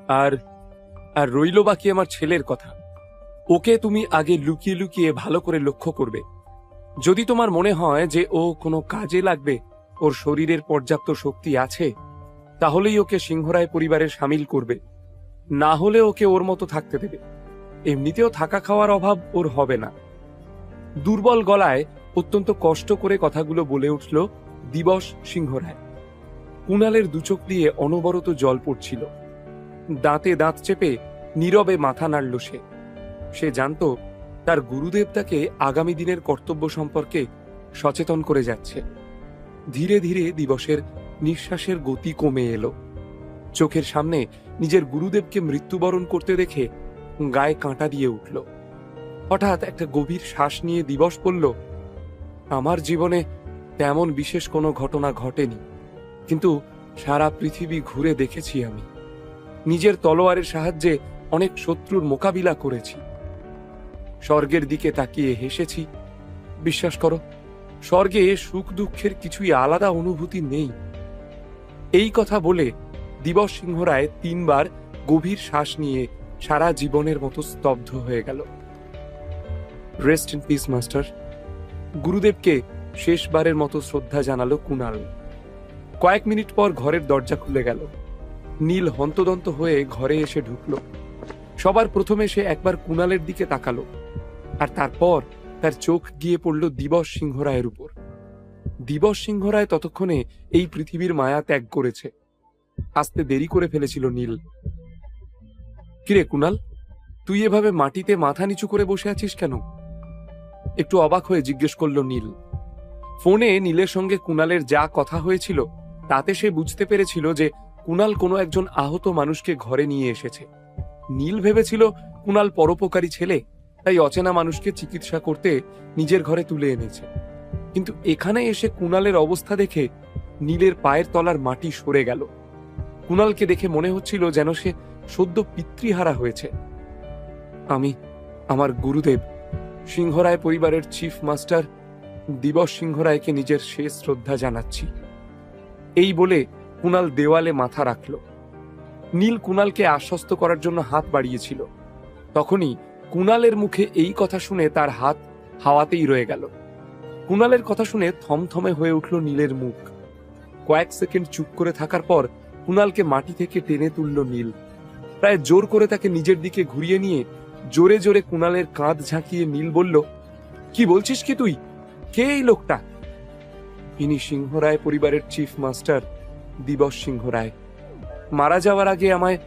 আর আর রইল বাকি আমার ছেলের কথা। ওকে তুমি আগে লুকিয়ে লুকিয়ে ভালো করে লক্ষ্য করবে। যদি তোমার মনে হয় যে ও কোনো কাজে লাগবে, ওর শরীরের পর্যাপ্ত শক্তি আছে, তাহলেই ওকে সিংহরায় পরিবারে সামিল করবে, না হলে ওকে ওর মতো থাকতে দেবে। এমনিতেও থাকা খাওয়ার অভাব ওর হবে না। দুর্বল গলায় অত্যন্ত কষ্ট করে কথাগুলো বলে উঠল দিবস সিংহরায়। কুণালের দুচোখ দিয়ে অনবরত জল পড়ছিল। দাঁতে দাঁত চেপে নীরবে মাথা নাড়ল সে। সে জানত তার গুরুদেব তাকে আগামী দিনের কর্তব্য সম্পর্কে সচেতন করে যাচ্ছে। ধীরে ধীরে দিবসের নিঃশ্বাসের গতি কমে এলো। চোখের সামনে নিজের গুরুদেবকে মৃত্যুবরণ করতে দেখে গায়ে কাঁটা দিয়ে উঠল। হঠাৎ একটা গভীর শ্বাস নিয়ে দিবস বলল, আমার জীবনে তেমন বিশেষ কোনো ঘটনা ঘটেনি, কিন্তু সারা পৃথিবী ঘুরে দেখেছি। আমি নিজের তলোয়ারের সাহায্যে অনেক শত্রুর মোকাবিলা করেছি। স্বর্গের দিকে তাকিয়ে হেসেছি। বিশ্বাস করো, স্বর্গে সুখ দুঃখের কিছুই আলাদা অনুভূতি নেই। এই কথা বলে দিবস সিংহরায় 3 বার গভীর শ্বাস নিয়ে সারা জীবনের মতো স্তব্ধ হয়ে গেল। Rest in peace master. গুরুদেবকে শেষবারের মতো শ্রদ্ধা জানালো কুণাল। কয়েক মিনিট পর ঘরের দরজা খুলে গেল। নীল হন্তদন্ত হয়ে ঘরে এসে ঢুকল। সবার প্রথমে সে একবার কুণালের দিকে তাকালো, আর তারপর তার চোখ গিয়ে পড়ল দিবস সিংহরায়ের উপর। দিবস সিংহরায় ততক্ষণে এই পৃথিবীর মায়া ত্যাগ করেছে। আসতে দেরি করে ফেলেছিল নীল। কিরে কুণাল, তুই এভাবে মাটিতে মাথা নিচু করে বসে আছিস কেন? একটু অবাক হয়ে জিজ্ঞেস করল নীল। ফোনে নীলের সঙ্গে কুণালের যা কথা হয়েছিল তাতে সে বুঝতে পেরেছিল যে কুণাল কোনো একজন আহত মানুষকে ঘরে নিয়ে এসেছে। নীল ভেবেছিল কুণাল পরোপকারী ছেলে, তাই অচেনা মানুষকে চিকিৎসা করতে নিজের ঘরে তুলে এনেছে। কিন্তু এখানে এসে কুণালের অবস্থা দেখে নীলের পায়ের তলার মাটি সরে গেল। কুণালকে দেখে মনে হচ্ছিল যেন সে সদ্য পিতৃহারা হয়েছে। আমি আমার গুরুদেব সিংহরায় পরিবারের চিফ মাস্টার দিবস সিংহরায়কে নিজের শেষ শ্রদ্ধা জানাচ্ছি। এই বলে কুণাল দেওয়ালে মাথা রাখল। নীল কুণালকে আশ্বস্ত করার জন্য হাত বাড়িয়েছিল। তখনই কুণালের মুখে এই কথা শুনে তার হাত হাওয়াতেই রয়ে গেল। কুণালের কথা শুনে থমথমে হয়ে উঠল নীলের মুখ। কয়েক সেকেন্ড চুপ করে থাকার পর কুণালকে মাটি থেকে টেনে তুলল নীল। প্রায় জোর করে তাকে নিজের দিকে ঘুরিয়ে নিয়ে জোরে জোরে কুণালের কাঁধ ঝাঁকিয়ে নীল বলল, কি বলছিস কি তুই? কে এই লোকটা? ইনি সিংহরায় পরিবারের চিফ মাস্টার দিবস সিংহরায়। মারা যাওয়ার আগে আমায়